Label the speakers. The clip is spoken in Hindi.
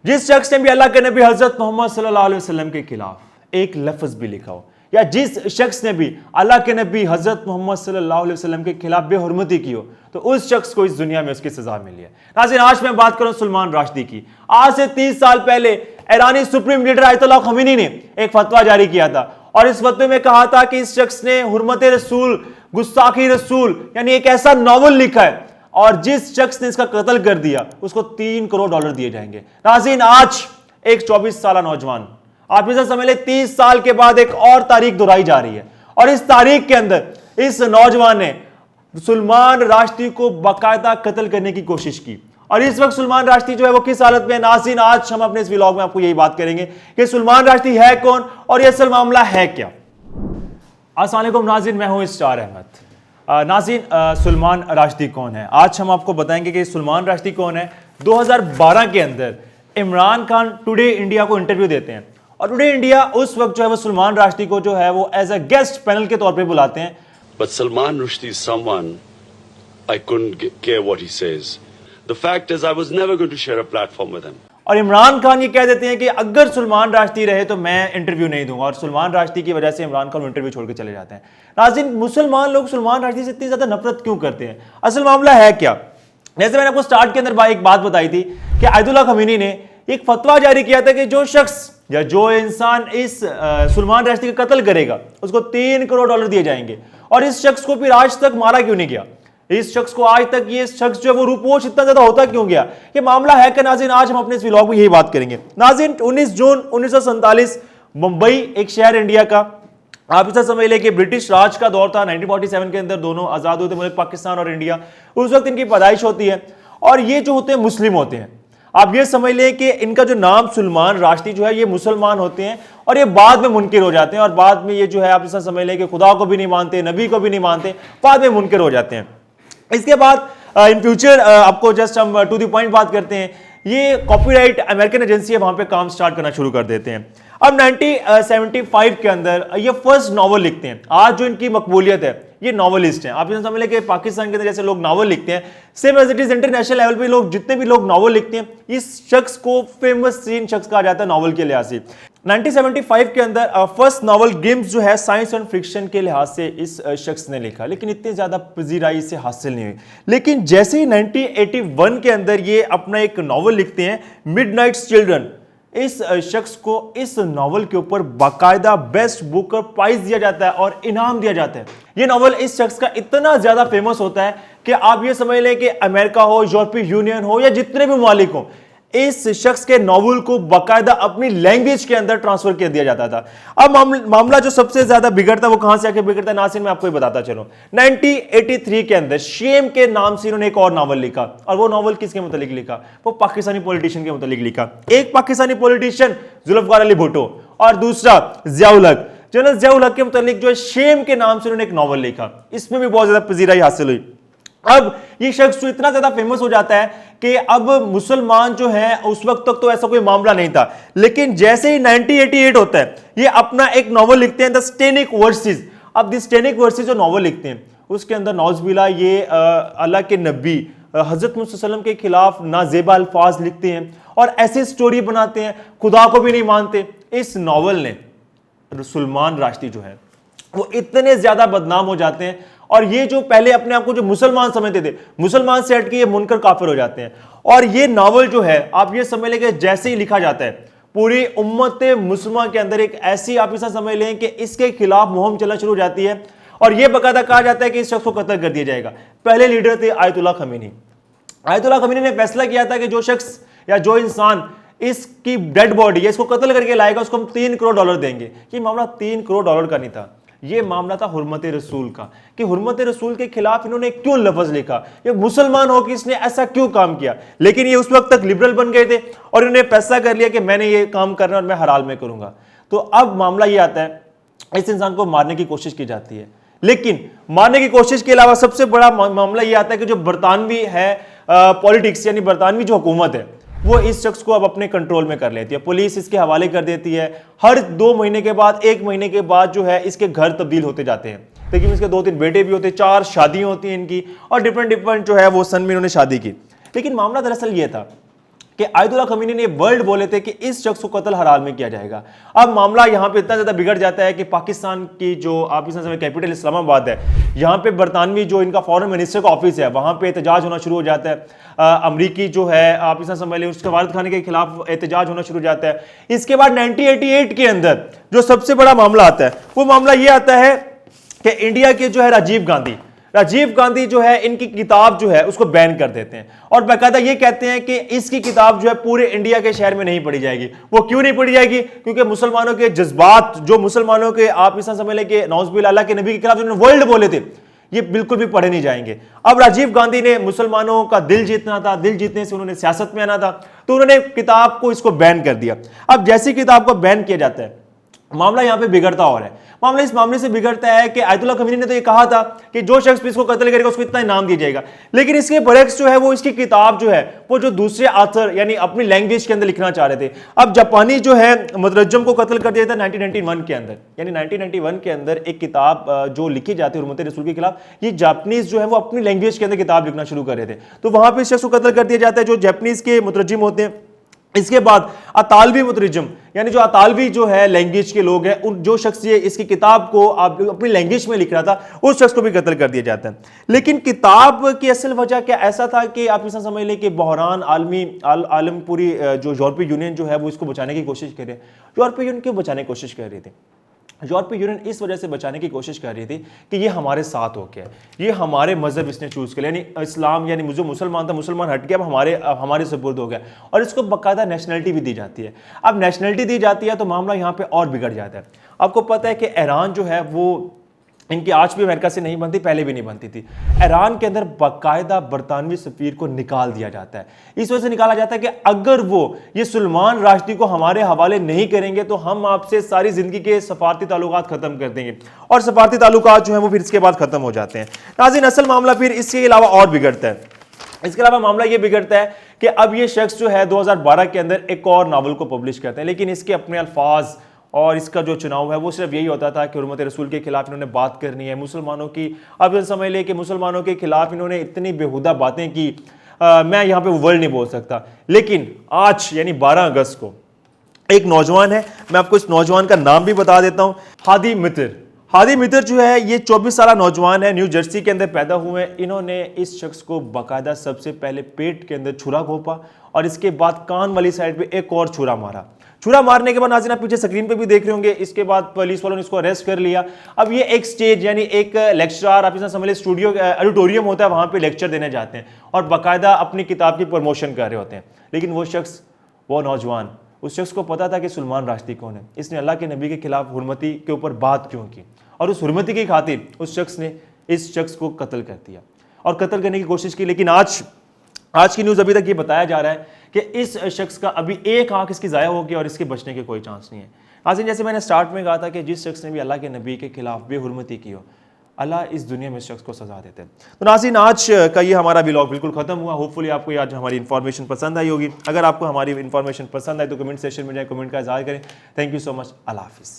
Speaker 1: जिस शख्स ने भी अल्लाह के नबी हजरत मोहम्मद सल्लल्लाहु अलैहि वसल्लम के खिलाफ एक लफ्ज भी लिखा हो, या जिस शख्स ने भी अल्लाह के नबी हजरत मोहम्मद सल्लल्लाहु अलैहि वसल्लम के खिलाफ बेहुरमती की हो, तो उस शख्स को इस दुनिया में उसकी सजा मिली है। नाज़रीन, आज मैं बात करूं सलमान राशिदी की। आज से 30 साल पहले ईरानी सुप्रीम लीडर आयतुल्लाह खमीनी ने एक फतवा जारी किया था और इस फतवे में कहा था कि इस शख्स ने हुर्मत रसूल, गुस्ताखी रसूल यानी एक ऐसा नॉवल लिखा है और जिस शख्स ने इसका कत्ल कर दिया उसको $3 करोड़ दिए जाएंगे। नाज़रीन, आज एक 24 साल नौजवान, आप इसे समझ ले 30 साल के बाद एक और तारीख दोहराई जा रही है और इस तारीख के अंदर इस नौजवान ने सलमान राशिदी को बाकायदा कत्ल करने की कोशिश की। और इस वक्त सलमान राशिदी जो है वो किस हालत में है। नाज़रीन, आज हम अपने इस व्लॉग में आपको यही बात करेंगे कि सलमान राशिदी है कौन और ये असल मामला है क्या। अस्सलाम वालेकुम नाज़रीन, मैं हूं स्टार अहमद। नाज़रीन, सलमान राशिदी कौन है, आज हम आपको बताएंगे कि सलमान राशिदी कौन है। 2012 के अंदर इमरान खान टुडे इंडिया को इंटरव्यू देते हैं और टुडे इंडिया उस वक्त जो है वो सलमान राशिदी को जो है वो एज अ गेस्ट पैनल के तौर पे बुलाते हैं।
Speaker 2: But Salman Rushdie is someone I couldn't care what he says. The fact is I was never going to share a platform with him.
Speaker 1: और इमरान खान ये कह देते हैं कि अगर सलमान राशिदी रहे तो मैं इंटरव्यू नहीं दूंगा और सलमान राशिदी की वजह से इमरान खान इंटरव्यू छोड़ के चले जाते हैं। नाज़रीन, मुसलमान लोग सलमान राशिदी से इतनी ज्यादा नफरत क्यों करते हैं, असल मामला है क्या। जैसे मैंने आपको स्टार्ट के अंदर एक बात बताई थी कि आयतुल्लाह खमीनी ने एक फतवा जारी किया था कि जो शख्स या जो इंसान इस सलमान राशिदी का कत्ल करेगा उसको $3 करोड़ दिए जाएंगे। और इस शख्स को फिर आज तक मारा क्यों नहीं गया, इस शख्स को आज तक ये शख्स जो है वो रूपोश इतना ज्यादा होता क्यों गया, ये मामला है कि नाज़रीन आज हम अपने इस व्लॉग में यही बात करेंगे। नाज़रीन, 19 जून 1947 मुंबई एक शहर इंडिया का, आप इसे समझ लें कि ब्रिटिश राज का दौर था। 1947 के अंदर दोनों आजाद होते मुल्क पाकिस्तान और इंडिया, उस वक्त इनकी पैदाइश होती है और ये जो होते हैं मुस्लिम होते हैं। आप ये समझ लें कि इनका जो नाम सलमान राशिदी जो है ये मुसलमान होते हैं और ये बाद में मुनकिर हो जाते हैं और बाद में ये जो है आप इसे समझ लें कि खुदा को भी नहीं मानते, नबी को भी नहीं मानते, बाद में मुनकिर हो जाते हैं। इसके बाद इन फ्यूचर आपको जस्ट हम टू द पॉइंट बात करते हैं, ये कॉपीराइट अमेरिकन एजेंसी है वहां पे काम स्टार्ट करना शुरू कर देते हैं। अब 1975 के अंदर ये फर्स्ट नॉवल लिखते हैं। आज जो इनकी मकबूलियत है, ये नॉवलिस्ट हैं। आप ये समझ लें कि पाकिस्तान के अंदर जैसे लोग नॉवल लिखते हैं, same as it is international level पे लोग जितने भी लोग नॉवल लिखते हैं, इस शख्स को फेमस सीन शख्स कहा जाता है नॉवल के लिहाज से। 1975 के अंदर फर्स्ट नॉवल गेम्स जो है साइंस एंड फिक्शन के लिहाज से इस शख्स ने लिखा, लेकिन इतनी ज्यादा पजीराई से हासिल नहीं हुई। लेकिन जैसे ही 1981 के अंदर ये अपना एक नॉवल लिखते हैं मिडनाइट चिल्ड्रन, इस शख्स को इस नॉवल के ऊपर बाकायदा बेस्ट बुक प्राइज दिया जाता है और इनाम दिया जाता है। ये नॉवल इस शख्स का इतना ज्यादा फेमस होता है कि आप ये समझ लें कि अमेरिका हो, यूरोपीय यूनियन हो या जितने भी ममालिक हो, इस शख्स के नॉवल को बाकायदा अपनी लैंग्वेज के अंदर ट्रांसफर कर दिया जाता था। अब मामला जो सबसे ज्यादा बिगड़ता है वो कहां से आके बिगड़ता है, नाज़रीन मैं आपको ये बताता चलूं। 1983 के अंदर शेम के नाम से इन्होंने एक और नॉवल लिखा और वो नॉवल किसके मुतालिक लिखा, वो पाकिस्तानी पॉलिटिशियन के मुतालिक लिखा। एक पाकिस्तानी पॉलिटिशियन जुल्फकार अली भुट्टो और दूसरा जियाउल हक, जनरल जियाउल हक के मुतालिक जो है शेम के नाम से उन्होंने एक नॉवल लिखा। इसमें भी बहुत ज्यादा पजीराई हासिल हुई। अब ये शख्स जो इतना ज्यादा फेमस हो जाता है कि अब मुसलमान जो है, उस वक्त तक तो ऐसा कोई मामला नहीं था, लेकिन जैसे ही 1988 होता है ये अपना एक नॉवल लिखते हैं द स्टेनिक वर्सेस। अब द स्टेनिक वर्सेस जो नॉवल लिखते हैं उसके अंदर नौजबिल्ला ये अल्लाह के नबी हजरत मुहम्मद सल्लल्लाहु अलैहि वसल्लम के खिलाफ नाजेबा अल्फाज लिखते हैं और ऐसी स्टोरी बनाते हैं, खुदा को भी नहीं मानते। इस नॉवल ने सलमान राशिदी जो है वो इतने ज्यादा बदनाम हो जाते हैं और ये जो पहले अपने आप को जो मुसलमान समझते थे, मुसलमान से हट के ये मुनकर काफिर हो जाते हैं। और ये नावल जो है आप ये समझ लें कि जैसे ही लिखा जाता है पूरी उम्मत मुस्लिमा के अंदर एक ऐसी आप इसे समझ लें कि इसके खिलाफ मुहिम चलना शुरू हो जाती है और यह बाकायदा कहा जाता है कि इस शख्स को कत्ल कर दिया जाएगा। पहले लीडर थे आयतुल्लाह खमीनी। आयतुल्लाह खमीनी ने फैसला किया था कि जो शख्स या जो इंसान इसकी डेड बॉडी है इसको कत्ल करके लाएगा उसको हम $3 करोड़ देंगे। ये मामला $3 करोड़ का नहीं था, ये मामला था हुर्मत रसूल का, कि हुर्मत रसूल के खिलाफ इन्होंने क्यों लफ्ज लिखा, ये मुसलमान हो कि इसने ऐसा क्यों काम किया। लेकिन ये उस वक्त तक लिबरल बन गए थे और इन्होंने फैसला कर लिया कि मैंने ये काम करना और मैं हलाल में करूंगा। तो अब मामला ये आता है, इस इंसान को मारने की कोशिश की जाती है, लेकिन मारने की कोशिश के अलावा सबसे बड़ा मामला ये आता है कि जो बरतानवी है पॉलिटिक्स यानी बरतानवी जो हुकूमत है वो इस शख्स को अब अपने कंट्रोल में कर लेती है। पुलिस इसके हवाले कर देती है। हर 2 महीने के बाद, 1 महीने के बाद जो है इसके घर तब्दील होते जाते हैं। लेकिन इसके 2-3 बेटे भी होते हैं, 4 शादियां होती हैं इनकी और डिफरेंट जो है वो सन में इन्होंने शादी की। लेकिन मामला दरअसल ये था कि आयतुल्लाह खमीनी ने वर्ल्ड बोले थे कि इस शख्स को कत्ल हर हाल में किया जाएगा। अब मामला यहां पे इतना ज्यादा बिगड़ जाता है कि पाकिस्तान की जो आप इस समय कैपिटल इस्लामाबाद है, यहां पे बरतानवी जो इनका फॉरेन मिनिस्टर का ऑफिस है, वहां पे एहतजाज होना शुरू हो जाता है। अमरीकी जो है आप इस समय उसके वारिद खाने के खिलाफ एहतजाज होना शुरू हो जाता है। इसके बाद 1988 के अंदर जो सबसे बड़ा मामला आता है वो मामला ये आता है कि इंडिया के जो है राजीव गांधी जो है इनकी किताब जो है उसको बैन कर देते हैं और बाकायदा ये कहते हैं कि इसकी किताब जो है पूरे इंडिया के शहर में नहीं पढ़ी जाएगी। वो क्यों नहीं पढ़ी जाएगी? क्योंकि मुसलमानों के जज्बात, जो मुसलमानों के आप इस समझ लें कि नौज़बिल्लाह अल्लाह के नबी के खिलाफ जिन्होंने वर्ल्ड बोले थे, ये बिल्कुल भी पढ़े नहीं जाएंगे। अब राजीव गांधी ने मुसलमानों का दिल जीतना था, दिल जीतने से उन्होंने सियासत में आना था, तो उन्होंने किताब को इसको बैन कर दिया। अब जैसी किताब को बैन किया जाता है, मामला यहां पे बिगड़ता और है। मामला इस मामले से बिगड़ता है कि आयतुल्लाह खमीनी ने तो ये कहा था कि जो शख्स भी इसको कत्ल करेगा उसको इतना इनाम दिया जाएगा, लेकिन इसके बरक्स जो है वो इसकी किताब जो है वो जो दूसरे आथर यानी अपनी लैंग्वेज के अंदर लिखना चाह रहे थे। अब जापानी जो है मुतरज्जम को कत्ल कर दिया था 1991 के अंदर, यानी 1991 के अंदर एक किताब जो लिखी जाती है हुर्मत रसूल के खिलाफ, ये जापानीज जो है वो अपनी लैंग्वेज के अंदर किताब लिखना शुरू कर रहे थे, तो वहां पर इस शख्स को कत्ल कर दिया जाता है जो जापानीज के मुतरज्जिम होते हैं। इसके बाद अतालवी मुतरज्जिम यानी जो अतालवी जो है लैंग्वेज के लोग हैं, उन जो शख्स ये इसकी किताब को आप अपनी लैंग्वेज में लिख रहा था, उस शख्स को भी कत्ल कर दिया जाता है। लेकिन किताब की असल वजह क्या ऐसा था कि आप इसे समझ लें कि बहरान आलम पूरी जो यूरोपीय यूनियन जो है वो इसको बचाने की कोशिश कर रहे हैं। यूरोपीय यूनियन क्यों बचाने की कोशिश कर रही थी? यूरोपीय यूनियन इस वजह से बचाने की कोशिश कर रही थी कि ये हमारे साथ हो गया, ये हमारे मजहब इसने चूज कर लिया, यानी इस्लाम यानी जो मुसलमान था मुसलमान हट गया, अब हमारे सुपुर्द हो गया, और इसको बाकायदा नेशनलिटी भी दी जाती है। अब नेशनलिटी दी जाती है तो मामला यहाँ पे और बिगड़ जाता है। आपको पता है कि ईरान जो है वो इनकी आज भी अमेरिका से नहीं बनती, पहले भी नहीं बनती थी। ईरान के अंदर बाकायदा बरतानवी सफीर को निकाल दिया जाता है। इस वजह से निकाला जाता है कि अगर वो ये सलमान राश्दी को हमारे हवाले नहीं करेंगे तो हम आपसे सारी जिंदगी के सफारती ताल्लुकात खत्म कर देंगे, और सफारती ताल्लुकात जो है वो फिर इसके बाद खत्म हो जाते हैं। नाज़रीन, असल मामला फिर इसके अलावा और बिगड़ता है। इसके अलावा मामला ये बिगड़ता है कि अब ये शख्स जो है 2012 के अंदर एक और नावल को पब्लिश करते हैं, लेकिन इसके अपने अल्फाज और इसका जो चुनाव है वो सिर्फ यही होता था कि हुर्मत रसूल के खिलाफ इन्होंने बात करनी है, मुसलमानों की। अब ये समझ ले कि मुसलमानों के खिलाफ इन्होंने इतनी बेहुदा बातें की, मैं यहाँ पे वर्ल्ड नहीं बोल सकता। लेकिन आज यानी 12 अगस्त को एक नौजवान है, मैं आपको इस नौजवान का नाम भी बता देता हूँ, हादी मित्र जो है ये 24 साल नौजवान है, न्यू जर्सी के अंदर पैदा हुए हैं। इन्होंने इस शख्स को बाकायदा सबसे पहले पेट के अंदर छुरा घोंपा और इसके बाद कान वाली साइड पे एक और छुरा मारा। छुरा मारने के बाद नाज़रीन आप पीछे स्क्रीन पे भी देख रहे होंगे, इसके बाद पुलिस वालों ने इसको अरेस्ट कर लिया। अब ये एक स्टेज यानी एक लेक्चरर, आप इसे समझ लें स्टूडियो ऑडिटोरियम होता है, वहां पे लेक्चर देने जाते हैं और बाकायदा अपनी किताब की प्रमोशन कर रहे होते हैं। लेकिन वो शख्स, वो नौजवान, उस शख्स को पता था कि सलमान राश्दी कौन है, इसने अल्लाह के नबी के खिलाफ हुर्मती के ऊपर बात क्यों की, और उस हुर्मती की खातिर उस शख्स ने इस शख्स को कत्ल कर दिया और कत्ल करने की कोशिश की। लेकिन आज की न्यूज़ अभी तक ये बताया जा रहा है कि इस शख्स का अभी एक आंख इसकी ज़ाया हो गई और इसके बचने के कोई चांस नहीं है। नाज़रीन, जैसे मैंने स्टार्ट में कहा था कि जिस शख्स ने भी अल्लाह के नबी के खिलाफ बेहुरमती की हो, अल्लाह इस दुनिया में इस शख्स को सजा देते हैं। तो नाज़रीन, आज का ये हमारा व्लॉग बिल्कुल खत्म हुआ। होपफुली आपको आज हमारी इन्फॉर्मेशन पसंद आई होगी। अगर आपको हमारी इन्फॉर्मेशन पसंद आई तो कमेंट सेक्शन में जाए, कमेंट का इज़हार करें। Thank you so much. अल्लाह हाफिज़।